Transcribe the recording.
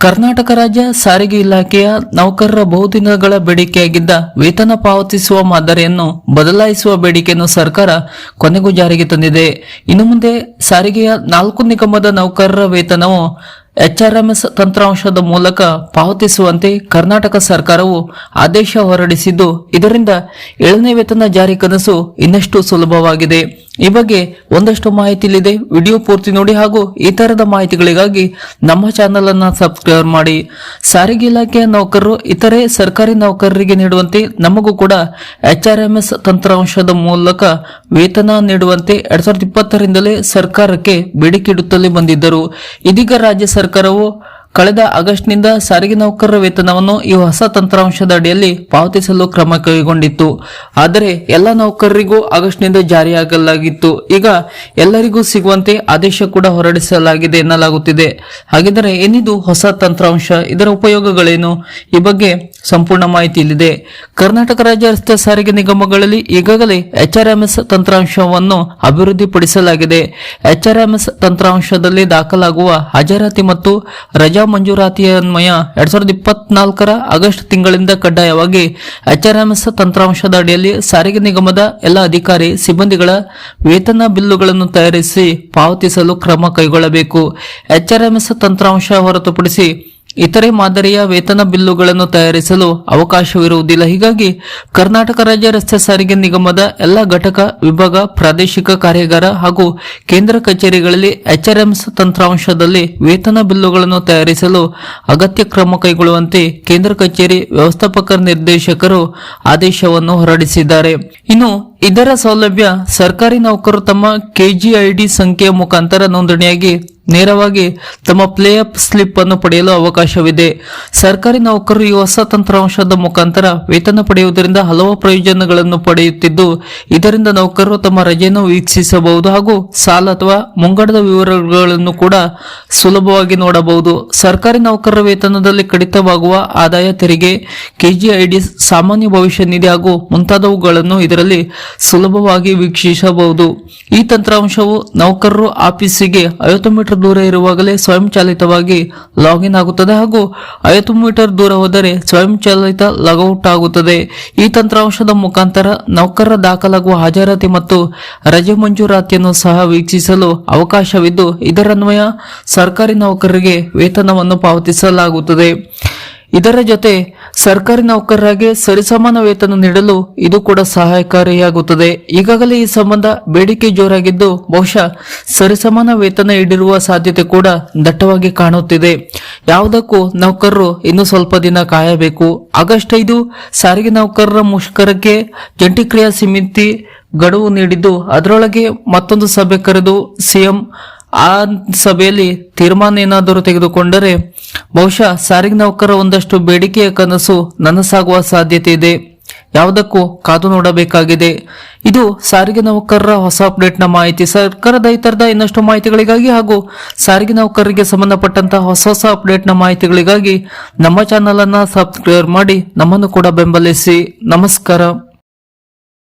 ಕರ್ನಾಟಕ ರಾಜ್ಯ ಸಾರಿಗೆ ಇಲಾಖೆಯ ನೌಕರರ ಬಹುದಿನಗಳ ಬೇಡಿಕೆಯಾಗಿದ್ದ ವೇತನ ಪಾವತಿಸುವ ಮಾದರಿಯನ್ನು ಬದಲಾಯಿಸುವ ಬೇಡಿಕೆಯನ್ನು ಸರ್ಕಾರ ಕೊನೆಗೂ ಜಾರಿಗೆ ತಂದಿದೆ. ಇನ್ನು ಮುಂದೆ ಸಾರಿಗೆಯ 4 ನಿಗಮದ ನೌಕರರ ವೇತನವು HRMS ತಂತ್ರಾಂಶದ ಮೂಲಕ ಪಾವತಿಸುವಂತೆ ಕರ್ನಾಟಕ ಸರ್ಕಾರವು ಆದೇಶ ಹೊರಡಿಸಿದ್ದು, ಇದರಿಂದ 7ನೇ ವೇತನ ಜಾರಿ ಕನಸು ಇನ್ನಷ್ಟು ಸುಲಭವಾಗಿದೆ. ಈ ಬಗ್ಗೆ ಒಂದಷ್ಟು ಮಾಹಿತಿ ಇಲ್ಲಿದೆ. ವಿಡಿಯೋ ಪೂರ್ತಿ ನೋಡಿ ಹಾಗೂ ಈ ತರದ ಮಾಹಿತಿಗಳಿಗಾಗಿ ನಮ್ಮ ಚಾನೆಲ್ ಅನ್ನ ಸಬ್ಸ್ಕ್ರೈಬ್ ಮಾಡಿ. ಸಾರಿಗೆ ಇಲಾಖೆಯ ನೌಕರರು ಇತರೆ ಸರ್ಕಾರಿ ನೌಕರರಿಗೆ ನೀಡುವಂತೆ ನಮಗೂ ಕೂಡ HRMS ತಂತ್ರಾಂಶದ ಮೂಲಕ ವೇತನ ನೀಡುವಂತೆ 2020ರಿಂದಲೇ ಸರ್ಕಾರಕ್ಕೆ ಬೇಡಿಕೆ ಇಡುತ್ತಲೇ ಬಂದಿದ್ದರು. ಇದೀಗ ರಾಜ್ಯ ಸರ್ಕಾರವು ಕಳೆದ ಆಗಸ್ಟ್ನಿಂದ ಸಾರಿಗೆ ನೌಕರರ ವೇತನವನ್ನು ಈ ಹೊಸ ತಂತ್ರಾಂಶದ ಅಡಿಯಲ್ಲಿ ಪಾವತಿಸಲು ಕ್ರಮ ಕೈಗೊಂಡಿತ್ತು. ಆದರೆ ಎಲ್ಲ ನೌಕರರಿಗೂ ಆಗಸ್ಟ್ನಿಂದ ಜಾರಿಯಾಗಲಾಗಿತ್ತು. ಈಗ ಎಲ್ಲರಿಗೂ ಸಿಗುವಂತೆ ಆದೇಶ ಕೂಡ ಹೊರಡಿಸಲಾಗಿದೆ ಎನ್ನಲಾಗುತ್ತಿದೆ. ಹಾಗಿದ್ದರೆ ಏನಿದು ಹೊಸ ತಂತ್ರಾಂಶ, ಇದರ ಉಪಯೋಗಗಳೇನು? ಈ ಬಗ್ಗೆ ಸಂಪೂರ್ಣ ಮಾಹಿತಿ ಇಲ್ಲಿದೆ. ಕರ್ನಾಟಕ ರಾಜ್ಯ ರಸ್ತೆ ಸಾರಿಗೆ ನಿಗಮಗಳಲ್ಲಿ ಈಗಾಗಲೇ HRMS ತಂತ್ರಾಂಶವನ್ನು ಅಭಿವೃದ್ಧಿಪಡಿಸಲಾಗಿದೆ. HRMS ತಂತ್ರಾಂಶದಲ್ಲಿ ದಾಖಲಾಗುವ ಹಾಜರಾತಿ ಮತ್ತು ರಜಾ ಮಂಜೂರಾತಿಯ ಅನ್ವಯ 2024ರ ಆಗಸ್ಟ್ ತಿಂಗಳಿಂದ ಕಡ್ಡಾಯವಾಗಿ HRMS ತಂತ್ರಾಂಶದ ಅಡಿಯಲ್ಲಿ ಸಾರಿಗೆ ನಿಗಮದ ಎಲ್ಲ ಅಧಿಕಾರಿ ಸಿಬ್ಬಂದಿಗಳ ವೇತನ ಬಿಲ್ಲುಗಳನ್ನು ತಯಾರಿಸಿ ಪಾವತಿಸಲು ಕ್ರಮ ಕೈಗೊಳ್ಳಬೇಕು. HRMS ತಂತ್ರಾಂಶ ಹೊರತುಪಡಿಸಿ ಇತರೆ ಮಾದರಿಯ ವೇತನ ಬಿಲ್ಲುಗಳನ್ನು ತಯಾರಿಸಲು ಅವಕಾಶವಿರುವುದಿಲ್ಲ. ಹೀಗಾಗಿ ಕರ್ನಾಟಕ ರಾಜ್ಯ ರಸ್ತೆ ಸಾರಿಗೆ ನಿಗಮದ ಎಲ್ಲ ಘಟಕ, ವಿಭಾಗ, ಪ್ರಾದೇಶಿಕ ಕಾರ್ಯಾಗಾರ ಹಾಗೂ ಕೇಂದ್ರ ಕಚೇರಿಗಳಲ್ಲಿ HRMS ತಂತ್ರಾಂಶದಲ್ಲಿ ವೇತನ ಬಿಲ್ಲುಗಳನ್ನು ತಯಾರಿಸಲು ಅಗತ್ಯ ಕ್ರಮ ಕೈಗೊಳ್ಳುವಂತೆ ಕೇಂದ್ರ ಕಚೇರಿ ವ್ಯವಸ್ಥಾಪಕ ನಿರ್ದೇಶಕರು ಆದೇಶವನ್ನು ಹೊರಡಿಸಿದ್ದಾರೆ. ಇನ್ನು ಇದರ ಸೌಲಭ್ಯ ಸರ್ಕಾರಿ ನೌಕರರು ತಮ್ಮ KGID ಸಂಖ್ಯೆಯ ಮುಖಾಂತರ ನೋಂದಣಿಯಾಗಿ ನೇರವಾಗಿ ತಮ್ಮ ಪ್ಲೇ ಅಪ್ ಸ್ಲಿಪ್ ಅನ್ನು ಪಡೆಯಲು ಅವಕಾಶವಿದೆ. ಸರ್ಕಾರಿ ನೌಕರರು ಈ ಹೊಸ ತಂತ್ರಾಂಶದ ಮುಖಾಂತರ ವೇತನ ಪಡೆಯುವುದರಿಂದ ಹಲವು ಪ್ರಯೋಜನಗಳನ್ನು ಪಡೆಯುತ್ತಿದ್ದು, ಇದರಿಂದ ನೌಕರರು ತಮ್ಮ ರಜೆಯನ್ನು ವೀಕ್ಷಿಸಬಹುದು ಹಾಗೂ ಸಾಲ ಅಥವಾ ಮುಂಗಡದ ವಿವರಗಳನ್ನು ಕೂಡ ಸುಲಭವಾಗಿ ನೋಡಬಹುದು. ಸರ್ಕಾರಿ ನೌಕರರ ವೇತನದಲ್ಲಿ ಕಡಿತವಾಗುವ ಆದಾಯ ತೆರಿಗೆ, KGID, ಸಾಮಾನ್ಯ ಭವಿಷ್ಯ ನಿಧಿ ಹಾಗೂ ಮುಂತಾದವುಗಳನ್ನು ಇದರಲ್ಲಿ ಸುಲಭವಾಗಿ ವೀಕ್ಷಿಸಬಹುದು. ಈ ತಂತ್ರಾಂಶವು ನೌಕರರು ಆಫೀಸಿಗೆ 50 ಮೀಟರ್ ದೂರ ಇರುವಾಗಲೇ ಸ್ವಯಂಚಾಲಿತವಾಗಿ ಲಾಗಿನ್ ಆಗುತ್ತದೆ ಹಾಗೂ 50 ಮೀಟರ್ ದೂರ ಹೋದರೆ ಸ್ವಯಂಚಾಲಿತ ಲಾಗೌಟ್ ಆಗುತ್ತದೆ. ಈ ತಂತ್ರಾಂಶದ ಮುಖಾಂತರ ನೌಕರರ ದಾಖಲಾಗುವ ಹಾಜರಾತಿ ಮತ್ತು ರಜೆ ಮಂಜೂರಾತಿಯನ್ನು ಸಹ ವೀಕ್ಷಿಸಲು ಅವಕಾಶವಿದ್ದು, ಇದರನ್ವಯ ಸರ್ಕಾರಿ ನೌಕರರಿಗೆ ವೇತನವನ್ನು ಪಾವತಿಸಲಾಗುತ್ತದೆ. ಇದರ ಜೊತೆ ಸರ್ಕಾರಿ ನೌಕರರಿಗೆ ಸರಿಸಮಾನ ವೇತನ ನೀಡಲು ಇದು ಕೂಡ ಸಹಾಯಕಾರಿಯಾಗುತ್ತದೆ. ಈಗಾಗಲೇ ಈ ಸಂಬಂಧ ಬೇಡಿಕೆ ಜೋರಾಗಿದ್ದು, ಬಹುಶಃ ಸರಿಸಮಾನ ವೇತನ ಈಡಿರುವ ಸಾಧ್ಯತೆ ಕೂಡ ದಟ್ಟವಾಗಿ ಕಾಣುತ್ತಿದೆ. ಯಾವುದಕ್ಕೂ ನೌಕರರು ಇನ್ನು ಸ್ವಲ್ಪ ದಿನ ಕಾಯಬೇಕು. ಆಗಸ್ಟ್ 5 ಸಾರಿಗೆ ನೌಕರರ ಮುಷ್ಕರಕ್ಕೆ ಜಂಟಿ ಕ್ರಿಯಾ ಸಮಿತಿ ಗಡುವು ನೀಡಿದ್ದು, ಅದರೊಳಗೆ ಮತ್ತೊಂದು ಸಭೆ ಕರೆದು ಸಿಎಂ ಆ ಸಭೆಯಲ್ಲಿ ತೀರ್ಮಾನ ಏನಾದರೂ ತೆಗೆದುಕೊಂಡರೆ ಬಹುಶಃ ಸಾರಿಗೆ ನೌಕರರ ಒಂದಷ್ಟು ಬೇಡಿಕೆಯ ಕನಸು ನನಸಾಗುವ ಸಾಧ್ಯತೆ ಇದೆ. ಯಾವುದಕ್ಕೂ ಕಾದು ನೋಡಬೇಕಾಗಿದೆ. ಇದು ಸಾರಿಗೆ ನೌಕರರ ಹೊಸ ಅಪ್ಡೇಟ್ನ ಮಾಹಿತಿ. ಸರ್ಕಾರದ ಈ ತರದ ಇನ್ನಷ್ಟು ಮಾಹಿತಿಗಳಿಗಾಗಿ ಹಾಗೂ ಸಾರಿಗೆ ನೌಕರರಿಗೆ ಸಂಬಂಧಪಟ್ಟಂತಹ ಹೊಸ ಅಪ್ಡೇಟ್ನ ಮಾಹಿತಿಗಳಿಗಾಗಿ ನಮ್ಮ ಚಾನೆಲ್ ಅನ್ನ ಸಬ್ಸ್ಕ್ರೈಬ್ ಮಾಡಿ ನಮ್ಮನ್ನು ಕೂಡ ಬೆಂಬಲಿಸಿ. ನಮಸ್ಕಾರ.